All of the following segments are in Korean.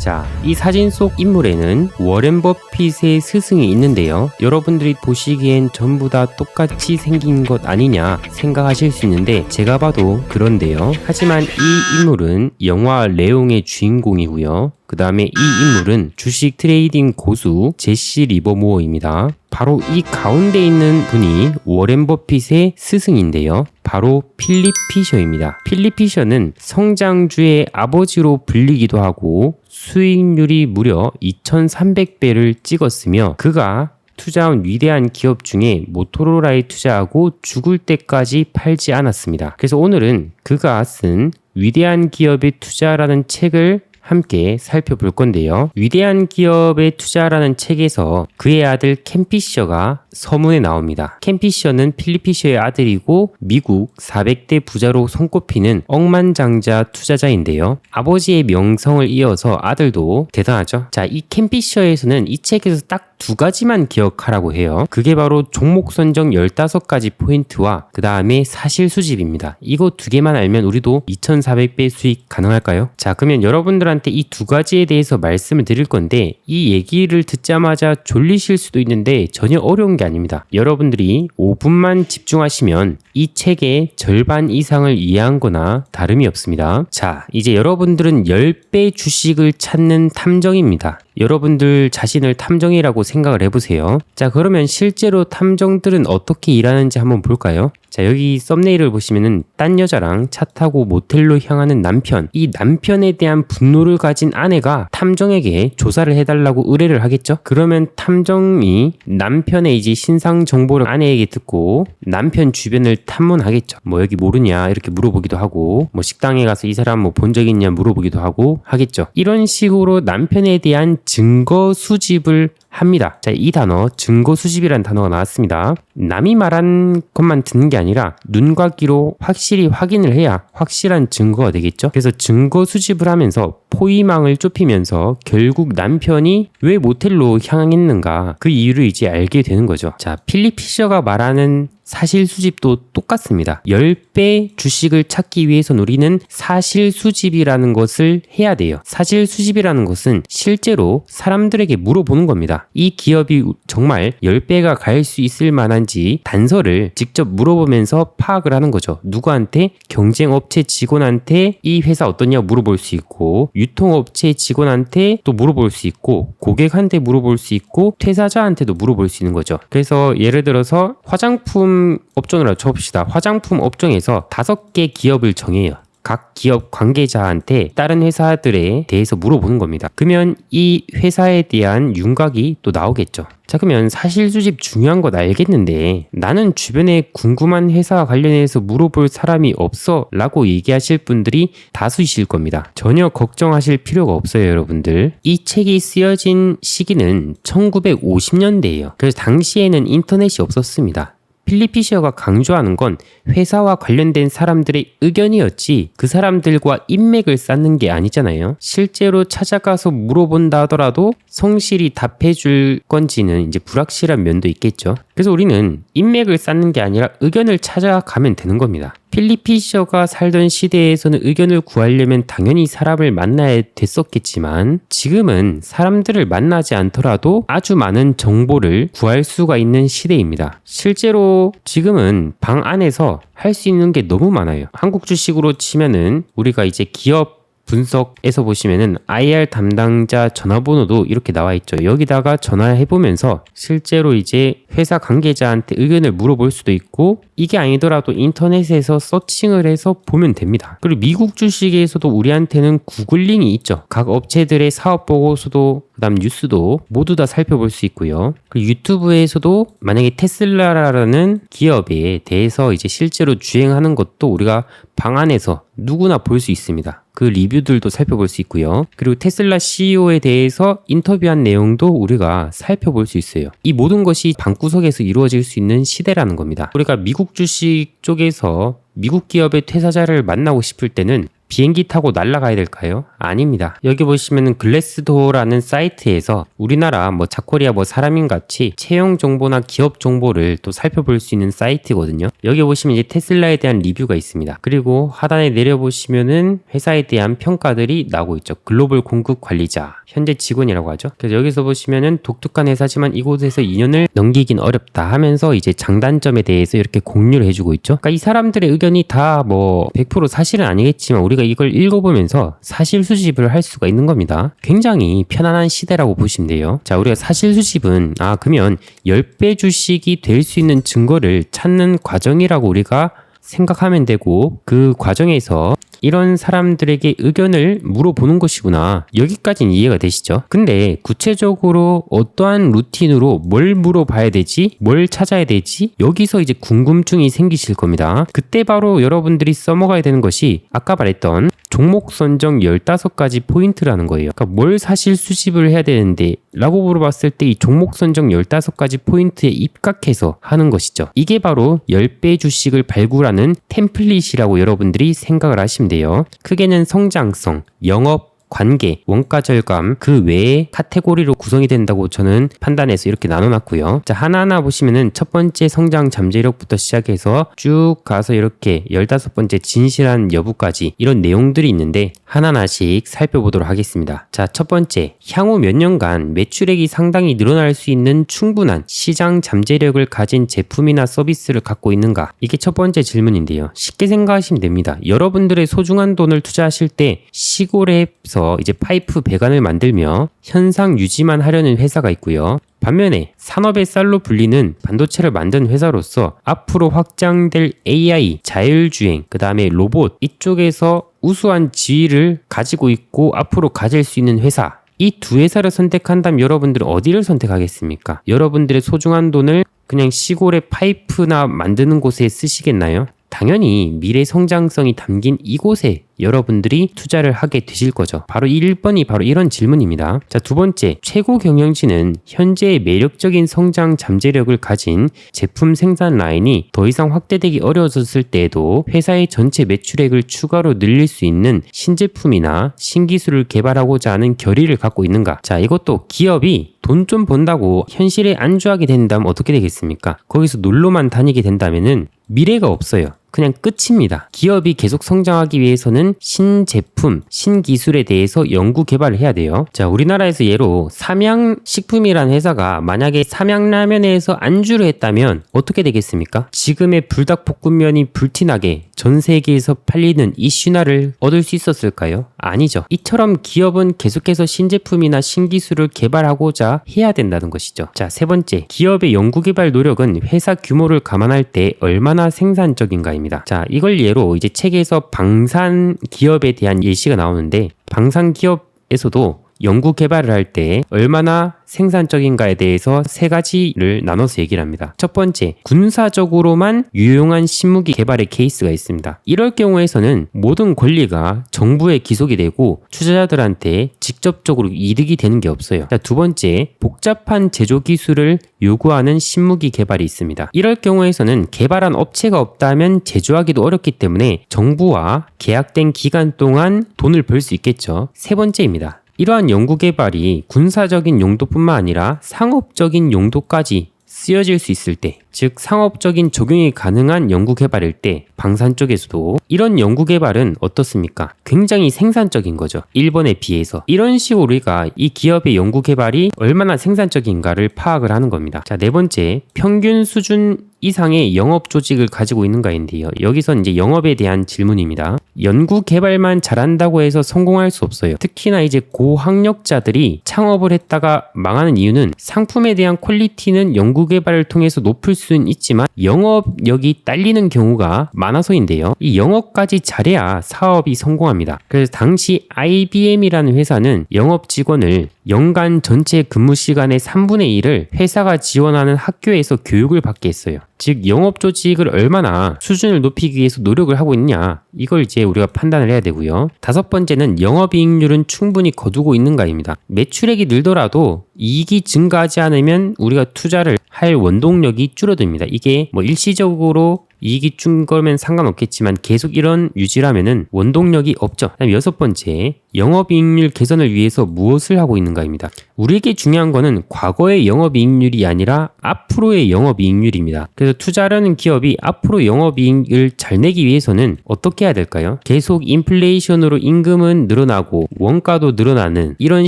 자, 이 사진 속 인물에는 워렌 버핏의 스승이 있는데요. 여러분들이 보시기엔 전부 다 똑같이 생긴 것 아니냐 생각하실 수 있는데 제가 봐도 그런데요. 하지만 이 인물은 영화 레옹의 주인공이고요. 그 다음에 이 인물은 주식 트레이딩 고수 제시 리버모어입니다. 바로 이 가운데 있는 분이 워렌 버핏의 스승인데요. 바로 필립 피셔입니다. 필립 피셔는 성장주의 아버지로 불리기도 하고 수익률이 무려 2300배를 찍었으며 그가 투자한 위대한 기업 중에 모토로라에 투자하고 죽을 때까지 팔지 않았습니다. 그래서 오늘은 그가 쓴 위대한 기업의 투자라는 책을 함께 살펴볼 건데요. 위대한 기업의 투자라는 책에서 그의 아들 켄 피셔가 서문에 나옵니다. 켄 피셔는 필립 피셔의 아들이고 미국 400대 부자로 손꼽히는 억만장자 투자자인데요. 아버지의 명성을 이어서 아들도 대단하죠. 자, 이 켄 피셔에서는 이 책에서 딱 두 가지만 기억하라고 해요. 그게 바로 종목 선정 15가지 포인트와 그 다음에 사실 수집입니다. 이거 두 개만 알면 우리도 2400배 수익 가능할까요? 자, 그러면 여러분들한테 이 두 가지에 대해서 말씀을 드릴 건데 이 얘기를 듣자마자 졸리실 수도 있는데 전혀 어려운 게 아닙니다. 여러분들이 5분만 집중하시면 이 책의 절반 이상을 이해한 거나 다름이 없습니다. 자, 이제 여러분들은 10배 주식을 찾는 탐정입니다. 여러분들 자신을 탐정이라고 생각을 해보세요. 자, 그러면 실제로 탐정들은 어떻게 일하는지 한번 볼까요? 자, 여기 썸네일을 보시면은 딴 여자랑 차 타고 모텔로 향하는 남편, 이 남편에 대한 분노를 가진 아내가 탐정에게 조사를 해달라고 의뢰를 하겠죠? 그러면 탐정이 남편의 이제 신상 정보를 아내에게 듣고 남편 주변을 탐문하겠죠. 뭐 여기 모르냐 이렇게 물어보기도 하고 뭐 식당에 가서 이 사람 뭐 본 적 있냐 물어보기도 하고 하겠죠. 이런 식으로 남편에 대한 증거 수집을 합니다. 자, 이 단어 증거 수집이라는 단어가 나왔습니다. 남이 말한 것만 듣는 게 아니라 눈과 귀로 확실히 확인을 해야 확실한 증거가 되겠죠. 그래서 증거 수집을 하면서 포위망을 좁히면서 결국 남편이 왜 모텔로 향했는가 그 이유를 이제 알게 되는 거죠. 자, 필립 피셔가 말하는 사실 수집도 똑같습니다. 10배 주식을 찾기 위해선 우리는 사실 수집이라는 것을 해야 돼요. 사실 수집이라는 것은 실제로 사람들에게 물어보는 겁니다. 이 기업이 정말 10배가 갈 수 있을 만한지 단서를 직접 물어보면서 파악을 하는 거죠. 누구한테? 경쟁업체 직원한테 이 회사 어떠냐 물어볼 수 있고 유통업체 직원한테 또 물어볼 수 있고 고객한테 물어볼 수 있고 퇴사자한테도 물어볼 수 있는 거죠. 그래서 예를 들어서 화장품 업종으로 쳐봅시다. 화장품 업종에서 5개 기업을 정해요. 각 기업 관계자한테 다른 회사들에 대해서 물어보는 겁니다. 그러면 이 회사에 대한 윤곽이 또 나오겠죠. 자, 그러면 사실 수집 중요한 건 알겠는데 나는 주변에 궁금한 회사와 관련해서 물어볼 사람이 없어 라고 얘기하실 분들이 다수이실 겁니다. 전혀 걱정하실 필요가 없어요, 여러분들. 이 책이 쓰여진 시기는 1950년대예요. 그래서 당시에는 인터넷이 없었습니다. 필립 피셔가 강조하는 건 회사와 관련된 사람들의 의견이었지 그 사람들과 인맥을 쌓는 게 아니잖아요. 실제로 찾아가서 물어본다 하더라도 성실히 답해줄 건지는 이제 불확실한 면도 있겠죠. 그래서 우리는 인맥을 쌓는 게 아니라 의견을 찾아가면 되는 겁니다. 필립 피셔가 살던 시대에서는 의견을 구하려면 당연히 사람을 만나야 됐었겠지만 지금은 사람들을 만나지 않더라도 아주 많은 정보를 구할 수가 있는 시대입니다. 실제로 지금은 방 안에서 할 수 있는 게 너무 많아요. 한국 주식으로 치면은 우리가 이제 기업 분석에서 보시면은 IR 담당자 전화번호도 이렇게 나와 있죠. 여기다가 전화해보면서 실제로 이제 회사 관계자한테 의견을 물어볼 수도 있고 이게 아니더라도 인터넷에서 서칭을 해서 보면 됩니다. 그리고 미국 주식에서도 우리한테는 구글링이 있죠. 각 업체들의 사업 보고서도 그다음 뉴스도 모두 다 살펴볼 수 있고요. 그리고 유튜브에서도 만약에 테슬라라는 기업에 대해서 이제 실제로 주행하는 것도 우리가 방 안에서 누구나 볼 수 있습니다. 그 리뷰들도 살펴볼 수 있고요. 그리고 테슬라 CEO에 대해서 인터뷰한 내용도 우리가 살펴볼 수 있어요. 이 모든 것이 방구석에서 이루어질 수 있는 시대라는 겁니다. 우리가 미국 주식 쪽에서 미국 기업의 퇴사자를 만나고 싶을 때는 비행기 타고 날아가야 될까요? 아닙니다. 여기 보시면은 글래스도어라는 사이트에서 우리나라 자코리아 사람인 같이 채용 정보나 기업 정보를 또 살펴볼 수 있는 사이트거든요. 여기 보시면 이제 테슬라에 대한 리뷰가 있습니다. 그리고 하단에 내려보시면은 회사에 대한 평가들이 나오고 있죠. 글로벌 공급 관리자, 현재 직원이라고 하죠. 그래서 여기서 보시면은 독특한 회사지만 이곳에서 2년을 넘기긴 어렵다 하면서 이제 장단점에 대해서 이렇게 공유를 해주고 있죠. 그러니까 이 사람들의 의견이 다 100% 사실은 아니겠지만 우리가 이걸 읽어보면서 사실 수집을 할 수가 있는 겁니다. 굉장히 편안한 시대라고 보시면 돼요. 자, 우리가 사실 수집은 그러면 10배 주식이 될 수 있는 증거를 찾는 과정이라고 우리가 생각하면 되고, 그 과정에서 이런 사람들에게 의견을 물어보는 것이구나. 여기까지는 이해가 되시죠? 근데 구체적으로 어떠한 루틴으로 뭘 물어봐야 되지? 뭘 찾아야 되지? 여기서 이제 궁금증이 생기실 겁니다. 그때 바로 여러분들이 써먹어야 되는 것이 아까 말했던 종목 선정 15가지 포인트라는 거예요. 그러니까 뭘 사실 수집을 해야 되는데 라고 물어봤을 때 이 종목 선정 15가지 포인트에 입각해서 하는 것이죠. 이게 바로 10배 주식을 발굴하는 템플릿이라고 여러분들이 생각을 하시면 돼요. 크게는 성장성, 영업, 관계, 원가 절감 그 외의 카테고리로 구성이 된다고 저는 판단해서 이렇게 나눠놨고요. 자, 하나하나 보시면은 첫 번째 성장 잠재력부터 시작해서 쭉 가서 이렇게 15번째 진실한 여부까지 이런 내용들이 있는데 하나하나씩 살펴보도록 하겠습니다. 자, 첫 번째, 향후 몇 년간 매출액이 상당히 늘어날 수 있는 충분한 시장 잠재력을 가진 제품이나 서비스를 갖고 있는가? 이게 첫 번째 질문인데요. 쉽게 생각하시면 됩니다. 여러분들의 소중한 돈을 투자하실 때 시골에서 이제 파이프 배관을 만들며 현상 유지만 하려는 회사가 있고요. 반면에 산업의 쌀로 불리는 반도체를 만든 회사로서 앞으로 확장될 AI, 자율주행, 그 다음에 로봇 이쪽에서 우수한 지위를 가지고 있고 앞으로 가질 수 있는 회사, 이 두 회사를 선택한다면 여러분들은 어디를 선택하겠습니까? 여러분들의 소중한 돈을 그냥 시골의 파이프나 만드는 곳에 쓰시겠나요? 당연히 미래 성장성이 담긴 이곳에 여러분들이 투자를 하게 되실 거죠. 바로 1번이 바로 이런 질문입니다. 자, 두 번째, 최고 경영진은 현재의 매력적인 성장 잠재력을 가진 제품 생산 라인이 더 이상 확대되기 어려워졌을 때에도 회사의 전체 매출액을 추가로 늘릴 수 있는 신제품이나 신기술을 개발하고자 하는 결의를 갖고 있는가? 자, 이것도 기업이 돈 좀 번다고 현실에 안주하게 된다면 어떻게 되겠습니까? 거기서 놀러만 다니게 된다면은 미래가 없어요. 그냥 끝입니다. 기업이 계속 성장하기 위해서는 신제품, 신기술에 대해서 연구 개발을 해야 돼요. 자, 우리나라에서 예로 삼양식품이라는 회사가 만약에 삼양라면에서 안주를 했다면 어떻게 되겠습니까? 지금의 불닭볶음면이 불티나게 전 세계에서 팔리는 이 신화를 얻을 수 있었을까요? 아니죠. 이처럼 기업은 계속해서 신제품이나 신기술을 개발하고자 해야 된다는 것이죠. 자, 세 번째, 기업의 연구개발 노력은 회사 규모를 감안할 때 얼마나 생산적인가입니다. 자, 이걸 예로 이제 책에서 방산 기업에 대한 예시가 나오는데, 방산 기업에서도 연구 개발을 할 때 얼마나 생산적인가에 대해서 세 가지를 나눠서 얘기를 합니다. 첫 번째, 군사적으로만 유용한 신무기 개발의 케이스가 있습니다. 이럴 경우에서는 모든 권리가 정부에 기속이 되고 투자자들한테 직접적으로 이득이 되는 게 없어요. 자, 두 번째, 복잡한 제조 기술을 요구하는 신무기 개발이 있습니다. 이럴 경우에서는 개발한 업체가 없다면 제조하기도 어렵기 때문에 정부와 계약된 기간 동안 돈을 벌 수 있겠죠. 세 번째입니다. 이러한 연구개발이 군사적인 용도뿐만 아니라 상업적인 용도까지 쓰여질 수 있을 때, 즉 상업적인 적용이 가능한 연구개발일 때 방산 쪽에서도 이런 연구개발은 어떻습니까? 굉장히 생산적인 거죠. 일본에 비해서. 이런 식으로 우리가 이 기업의 연구개발이 얼마나 생산적인가를 파악을 하는 겁니다. 자, 네 번째, 평균 수준 이상의 영업 조직을 가지고 있는가인데요. 여기선 이제 영업에 대한 질문입니다. 연구 개발만 잘한다고 해서 성공할 수 없어요. 특히나 이제 고학력자들이 창업을 했다가 망하는 이유는 상품에 대한 퀄리티는 연구 개발을 통해서 높을 수는 있지만 영업력이 딸리는 경우가 많아서인데요. 이 영업까지 잘해야 사업이 성공합니다. 그래서 당시 IBM이라는 회사는 영업 직원을 연간 전체 근무 시간의 3분의 1을 회사가 지원하는 학교에서 교육을 받게 했어요. 즉 영업 조직을 얼마나 수준을 높이기 위해서 노력을 하고 있냐, 이걸 이제 우리가 판단을 해야 되고요. 다섯 번째는 영업이익률은 충분히 거두고 있는가입니다. 매출액이 늘더라도 이익이 증가하지 않으면 우리가 투자를 할 원동력이 줄어듭니다. 이게 일시적으로 이익이 준 거면 상관없겠지만 계속 이런 유지라면은 원동력이 없죠. 그다음 6번째, 영업이익률 개선을 위해서 무엇을 하고 있는가입니다. 우리에게 중요한 거는 과거의 영업이익률이 아니라 앞으로의 영업이익률입니다. 그래서 투자하려는 기업이 앞으로 영업이익을 잘 내기 위해서는 어떻게 해야 될까요? 계속 인플레이션으로 임금은 늘어나고 원가도 늘어나는 이런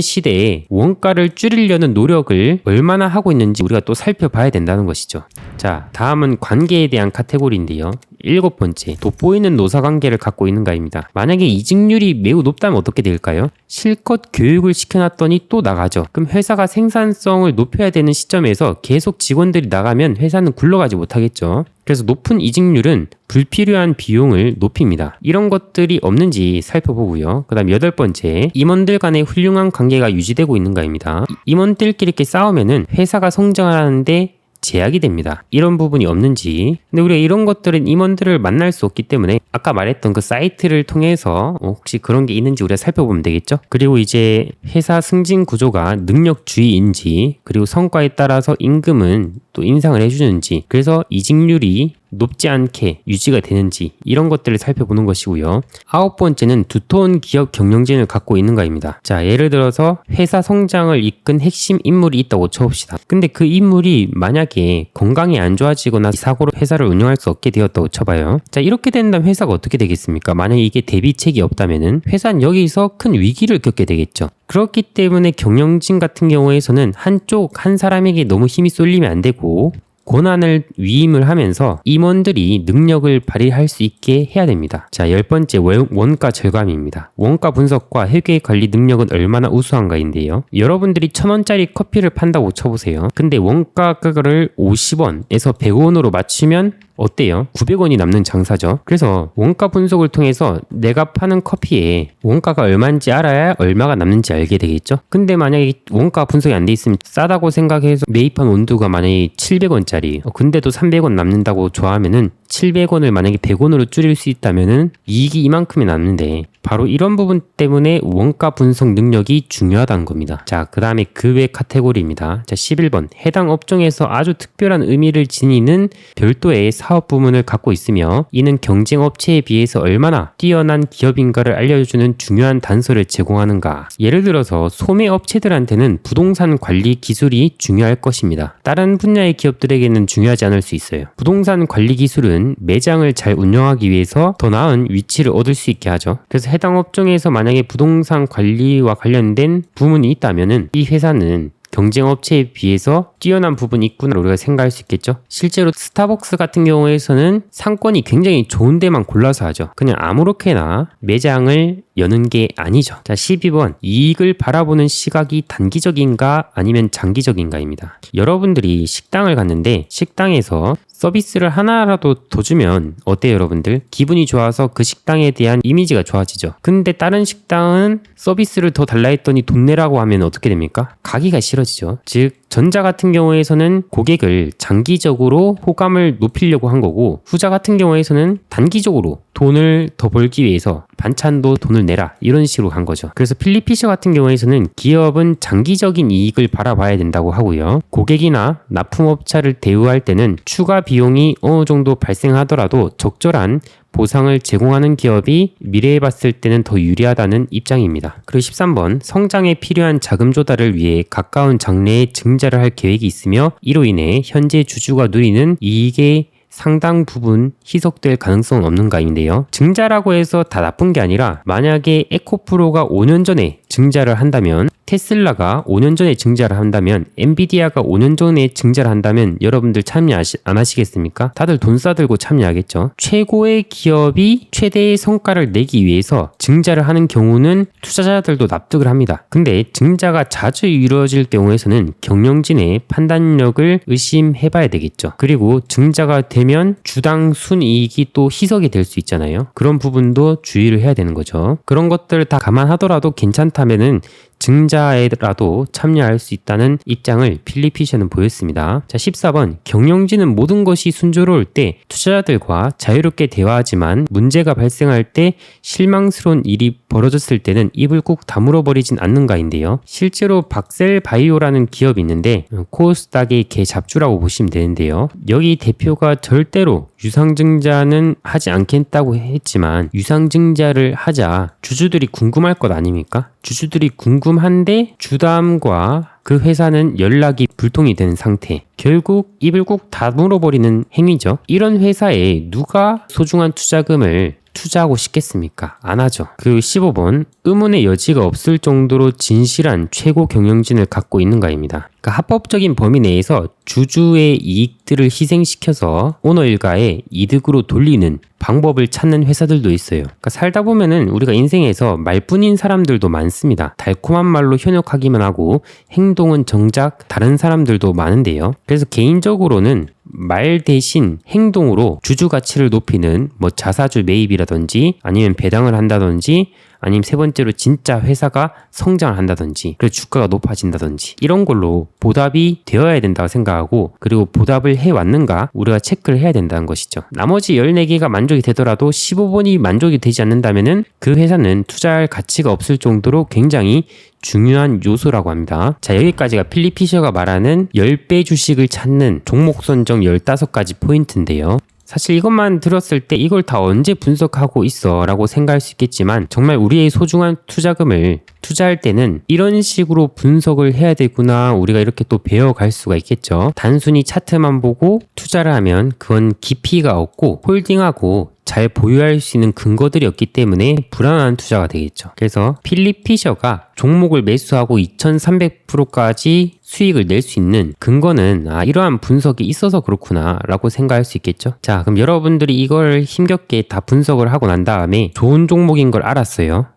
시대에 원가를 줄이려는 노력을 얼마나 하고 있는지 우리가 또 살펴봐야 된다는 것이죠. 자, 다음은 관계에 대한 카테고리인데요. 7번째, 돋보이는 노사관계를 갖고 있는가입니다. 만약에 이직률이 매우 높다면 어떻게 될까요? 실컷 교육을 시켜놨더니 또 나가죠. 그럼 회사가 생산성을 높여야 되는 시점에서 계속 직원들이 나가면 회사는 굴러가지 못하겠죠. 그래서 높은 이직률은 불필요한 비용을 높입니다. 이런 것들이 없는지 살펴보고요. 그 다음 8번째, 임원들 간의 훌륭한 관계가 유지되고 있는가입니다. 임원들끼리 이렇게 싸우면은 회사가 성장하는데 제약이 됩니다. 이런 부분이 없는지. 근데 우리가 이런 것들은 임원들을 만날 수 없기 때문에 아까 말했던 그 사이트를 통해서 혹시 그런 게 있는지 우리가 살펴보면 되겠죠. 그리고 이제 회사 승진 구조가 능력주의인지, 그리고 성과에 따라서 임금은 또 인상을 해주는지, 그래서 이직률이 높지 않게 유지가 되는지, 이런 것들을 살펴보는 것이고요. 9번째는 두터운 기업 경영진을 갖고 있는가입니다. 자, 예를 들어서 회사 성장을 이끈 핵심 인물이 있다고 쳐봅시다. 근데 그 인물이 만약에 건강이 안 좋아지거나 사고로 회사를 운영할 수 없게 되었다고 쳐봐요. 자, 이렇게 된다면 회사가 어떻게 되겠습니까? 만약에 이게 대비책이 없다면은 회사는 여기서 큰 위기를 겪게 되겠죠. 그렇기 때문에 경영진 같은 경우에서는 한 사람에게 너무 힘이 쏠리면 안 되고 권한을 위임을 하면서 임원들이 능력을 발휘할 수 있게 해야 됩니다. 자, 10번째, 원가 절감입니다. 원가 분석과 회계 관리 능력은 얼마나 우수한가인데요. 여러분들이 1,000원짜리 커피를 판다고 쳐보세요. 근데 원가를 50원에서 100원으로 맞추면 어때요? 900원이 남는 장사죠. 그래서 원가 분석을 통해서 내가 파는 커피에 원가가 얼마인지 알아야 얼마가 남는지 알게 되겠죠. 근데 만약에 원가 분석이 안 돼 있으면 싸다고 생각해서 매입한 원두가 만약에 700원짜리 근데도 300원 남는다고 좋아하면은 700원을 만약에 100원으로 줄일 수 있다면은 이익이 이만큼이 남는데, 바로 이런 부분 때문에 원가 분석 능력이 중요하다는 겁니다. 자, 그 다음에 그 외 카테고리입니다. 자, 11번, 해당 업종에서 아주 특별한 의미를 지니는 별도의 사업 부문을 갖고 있으며 이는 경쟁 업체에 비해서 얼마나 뛰어난 기업인가를 알려주는 중요한 단서를 제공하는가. 예를 들어서 소매 업체들한테는 부동산 관리 기술이 중요할 것입니다. 다른 분야의 기업들에게는 중요하지 않을 수 있어요. 부동산 관리 기술은 매장을 잘 운영하기 위해서 더 나은 위치를 얻을 수 있게 하죠. 그래서 해당 업종에서 만약에 부동산 관리와 관련된 부문이 있다면은 이 회사는 경쟁 업체에 비해서 뛰어난 부분이 있구나 우리가 생각할 수 있겠죠. 실제로 스타벅스 같은 경우에서는 상권이 굉장히 좋은 데만 골라서 하죠. 그냥 아무렇게나 매장을 여는 게 아니죠. 자, 12번, 이익을 바라보는 시각이 단기적인가 아니면 장기적인가입니다. 여러분들이 식당을 갔는데 식당에서 서비스를 하나라도 더 주면 어때요, 여러분들? 기분이 좋아서 그 식당에 대한 이미지가 좋아지죠. 근데 다른 식당은 서비스를 더 달라 했더니 돈 내라고 하면 어떻게 됩니까? 가기가 싫어지죠. 즉, 전자 같은 경우에서는 고객을 장기적으로 호감을 높이려고 한 거고, 후자 같은 경우에서는 단기적으로 돈을 더 벌기 위해서 반찬도 돈을 내라, 이런 식으로 간 거죠. 그래서 필리피셔 같은 경우에서는 기업은 장기적인 이익을 바라봐야 된다고 하고요. 고객이나 납품업체를 대우할 때는 추가 비용이 어느 정도 발생하더라도 적절한 보상을 제공하는 기업이 미래에 봤을 때는 더 유리하다는 입장입니다. 그리고 13번, 성장에 필요한 자금 조달을 위해 가까운 장래에 증자를 할 계획이 있으며 이로 인해 현재 주주가 누리는 이익의 상당 부분 희석될 가능성은 없는가인데요. 증자라고 해서 다 나쁜 게 아니라, 만약에 에코프로가 5년 전에 증자를 한다면, 테슬라가 5년 전에 증자를 한다면, 엔비디아가 5년 전에 증자를 한다면 여러분들 참여 안 하시겠습니까? 다들 돈 싸들고 참여하겠죠. 최고의 기업이 최대의 성과를 내기 위해서 증자를 하는 경우는 투자자들도 납득을 합니다. 근데 증자가 자주 이루어질 경우에서는 경영진의 판단력을 의심해봐야 되겠죠. 그리고 증자가 되면 주당 순이익이 또 희석이 될 수 있잖아요. 그런 부분도 주의를 해야 되는 거죠. 그런 것들을 다 감안하더라도 괜찮다면은 증자에라도 참여할 수 있다는 입장을 필리피셔는 보였습니다. 자, 14번 경영진은 모든 것이 순조로울 때 투자자들과 자유롭게 대화하지만 문제가 발생할 때 실망스러운 일이 벌어졌을 때는 입을 꾹 다물어버리진 않는가인데요. 실제로 박셀바이오라는 기업이 있는데 코스닥의 개 잡주라고 보시면 되는데요. 여기 대표가 절대로 유상증자는 하지 않겠다고 했지만 유상증자를 하자 주주들이 궁금할 것 아닙니까? 주주들이 궁금한데 주담과 그 회사는 연락이 불통이 되는 상태. 결국 입을 꾹 다물어버리는 행위죠. 이런 회사에 누가 소중한 투자금을 투자하고 싶겠습니까? 안 하죠. 그 15번 의문의 여지가 없을 정도로 진실한 최고 경영진을 갖고 있는가입니다. 그러니까 합법적인 범위 내에서 주주의 이익들을 희생시켜서 오너 일가의 이득으로 돌리는 방법을 찾는 회사들도 있어요. 그러니까 살다 보면은 우리가 인생에서 말뿐인 사람들도 많습니다. 달콤한 말로 현혹하기만 하고 행동은 정작 다른 사람들도 많은데요. 그래서 개인적으로는 말 대신 행동으로 주주 가치를 높이는 뭐 자사주 매입이라든지 아니면 배당을 한다든지 아니면 세 번째로 진짜 회사가 성장을 한다든지 그래서 주가가 높아진다든지 이런 걸로 보답이 되어야 된다고 생각하고 그리고 보답을 해왔는가 우리가 체크를 해야 된다는 것이죠. 나머지 14개가 만족이 되더라도 15번이 만족이 되지 않는다면은 그 회사는 투자할 가치가 없을 정도로 굉장히 중요한 요소라고 합니다. 자, 여기까지가 필리피셔가 말하는 10배 주식을 찾는 종목 선정 15가지 포인트인데요. 사실 이것만 들었을 때 이걸 다 언제 분석하고 있어 라고 생각할 수 있겠지만 정말 우리의 소중한 투자금을 투자할 때는 이런 식으로 분석을 해야 되구나 우리가 이렇게 또 배워갈 수가 있겠죠. 단순히 차트만 보고 투자를 하면 그건 깊이가 없고 홀딩하고 잘 보유할 수 있는 근거들이 없기 때문에 불안한 투자가 되겠죠. 그래서 필립 피셔가 종목을 매수하고 2300%까지 수익을 낼 수 있는 근거는 이러한 분석이 있어서 그렇구나 라고 생각할 수 있겠죠. 자, 그럼 여러분들이 이걸 힘겹게 다 분석을 하고 난 다음에 좋은 종목인 걸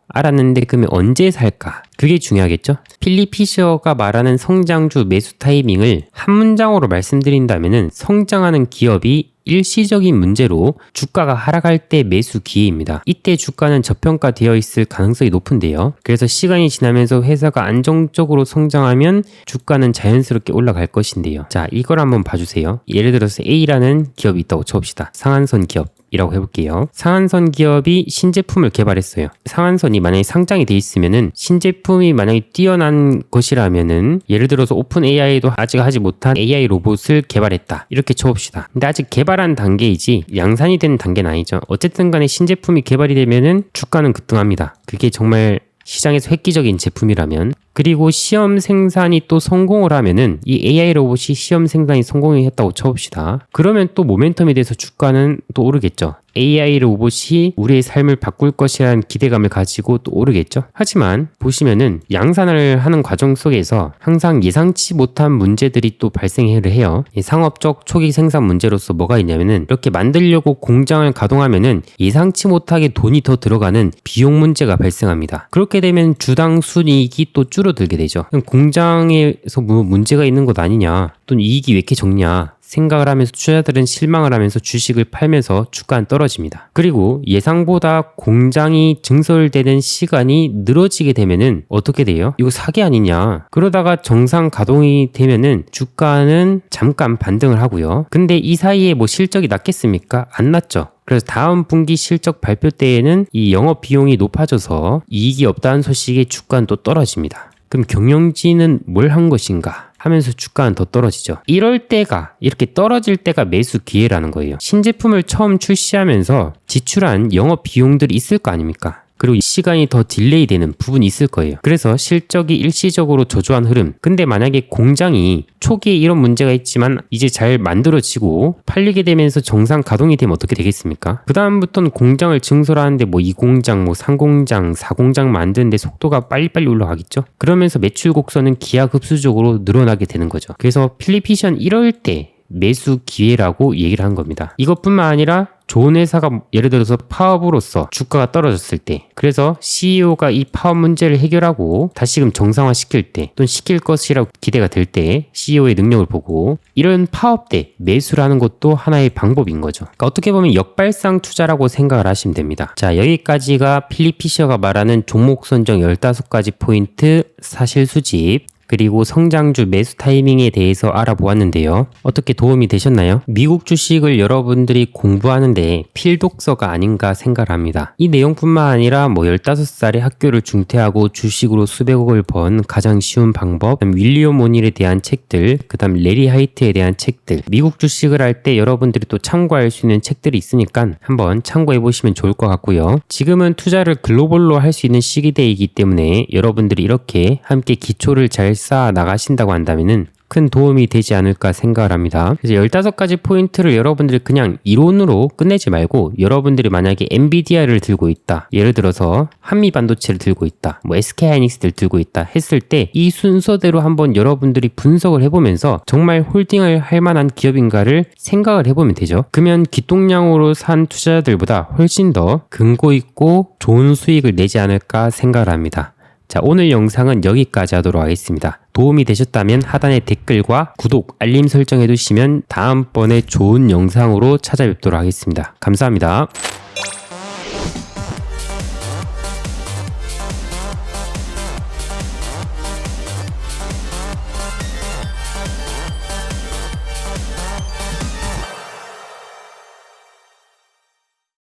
알았는데 그러면 언제 살까? 그게 중요하겠죠? 필립 피셔가 말하는 성장주 매수 타이밍을 한 문장으로 말씀드린다면은 성장하는 기업이 일시적인 문제로 주가가 하락할 때 매수 기회입니다. 이때 주가는 저평가되어 있을 가능성이 높은데요. 그래서 시간이 지나면서 회사가 안정적으로 성장하면 주가는 자연스럽게 올라갈 것인데요. 자, 이걸 한번 봐주세요. 예를 들어서 A라는 기업이 있다고 쳐봅시다. 상한선 기업. 이라고 해볼게요. 상한선 기업이 신제품을 개발했어요. 상한선이 만약에 상장이 돼 있으면은 신제품이 만약에 뛰어난 것이라면은 예를 들어서 오픈 AI도 아직 하지 못한 AI 로봇을 개발했다. 이렇게 쳐봅시다. 근데 아직 개발한 단계이지 양산이 된 단계는 아니죠. 어쨌든 간에 신제품이 개발이 되면은 주가는 급등합니다. 그게 정말 시장에서 획기적인 제품이라면 그리고 시험 생산이 또 성공을 하면은 이 AI 로봇이 시험 생산이 성공했다고 쳐봅시다. 그러면 또 모멘텀에 대해서 주가는 또 오르겠죠. AI 로봇이 우리의 삶을 바꿀 것이라는 기대감을 가지고 또 오르겠죠. 하지만 보시면은 양산을 하는 과정 속에서 항상 예상치 못한 문제들이 또 발생을 해요. 상업적 초기 생산 문제로서 뭐가 있냐면은 이렇게 만들려고 공장을 가동하면은 예상치 못하게 돈이 더 들어가는 비용 문제가 발생합니다. 그렇게 되면 주당 순이익이 또 줄어들게 되죠. 공장에서 뭐 문제가 있는 것 아니냐 또는 이익이 왜 이렇게 적냐 생각을 하면서 투자자들은 실망을 하면서 주식을 팔면서 주가는 떨어집니다. 그리고 예상보다 공장이 증설되는 시간이 늘어지게 되면은 어떻게 돼요? 이거 사기 아니냐? 그러다가 정상 가동이 되면은 주가는 잠깐 반등을 하고요. 근데 이 사이에 뭐 실적이 낮겠습니까? 안 낮죠. 그래서 다음 분기 실적 발표 때에는 이 영업 비용이 높아져서 이익이 없다는 소식에 주가는 또 떨어집니다. 그럼 경영진은 뭘 한 것인가? 하면서 주가는 더 떨어지죠. 이럴 때가 이렇게 떨어질 때가 매수 기회라는 거예요. 신제품을 처음 출시하면서 지출한 영업 비용들이 있을 거 아닙니까? 그리고 시간이 더 딜레이 되는 부분이 있을 거예요. 그래서 실적이 일시적으로 저조한 흐름. 근데 만약에 공장이 초기에 이런 문제가 있지만 이제 잘 만들어지고 팔리게 되면서 정상 가동이 되면 어떻게 되겠습니까? 그 다음부터는 공장을 증설하는데 뭐 2공장, 뭐 3공장, 4공장 만드는데 속도가 빨리빨리 올라가겠죠? 그러면서 매출 곡선은 기하급수적으로 늘어나게 되는 거죠. 그래서 필립 피셔는 이럴 때 매수 기회라고 얘기를 한 겁니다. 이것뿐만 아니라 좋은 회사가 예를 들어서 파업으로서 주가가 떨어졌을 때, 그래서 CEO가 이 파업 문제를 해결하고 다시금 정상화시킬 때 또는 시킬 것이라고 기대가 될 때 CEO의 능력을 보고 이런 파업 때 매수를 하는 것도 하나의 방법인 거죠. 그러니까 어떻게 보면 역발상 투자라고 생각을 하시면 됩니다. 자, 여기까지가 필립 피셔가 말하는 종목 선정 15가지 포인트 사실 수집 그리고 성장주 매수 타이밍에 대해서 알아보았는데요. 어떻게 도움이 되셨나요? 미국 주식을 여러분들이 공부하는데 필독서가 아닌가 생각을 합니다. 이 내용뿐만 아니라 15살에 학교를 중퇴하고 주식으로 수백억을 번 가장 쉬운 방법, 윌리엄 오닐에 대한 책들, 그 다음 레리 하이트에 대한 책들, 미국 주식을 할 때 여러분들이 또 참고할 수 있는 책들이 있으니까 한번 참고해 보시면 좋을 것 같고요. 지금은 투자를 글로벌로 할 수 있는 시기대이기 때문에 여러분들이 이렇게 함께 기초를 잘 쌓아 나가신다고 한다면은 큰 도움이 되지 않을까 생각을 합니다. 그래서 15가지 포인트를 여러분들이 그냥 이론으로 끝내지 말고 여러분들이 만약에 엔비디아를 들고 있다. 예를 들어서 한미반도체를 들고 있다. SK하이닉스를 들고 있다 했을 때 이 순서대로 한번 여러분들이 분석을 해보면서 정말 홀딩을 할 만한 기업인가를 생각을 해보면 되죠. 그러면 기동량으로 산 투자자들보다 훨씬 더 근거 있고 좋은 수익을 내지 않을까 생각을 합니다. 자, 오늘 영상은 여기까지 하도록 하겠습니다. 도움이 되셨다면 하단에 댓글과 구독, 알림 설정해 두시면 다음번에 좋은 영상으로 찾아뵙도록 하겠습니다. 감사합니다.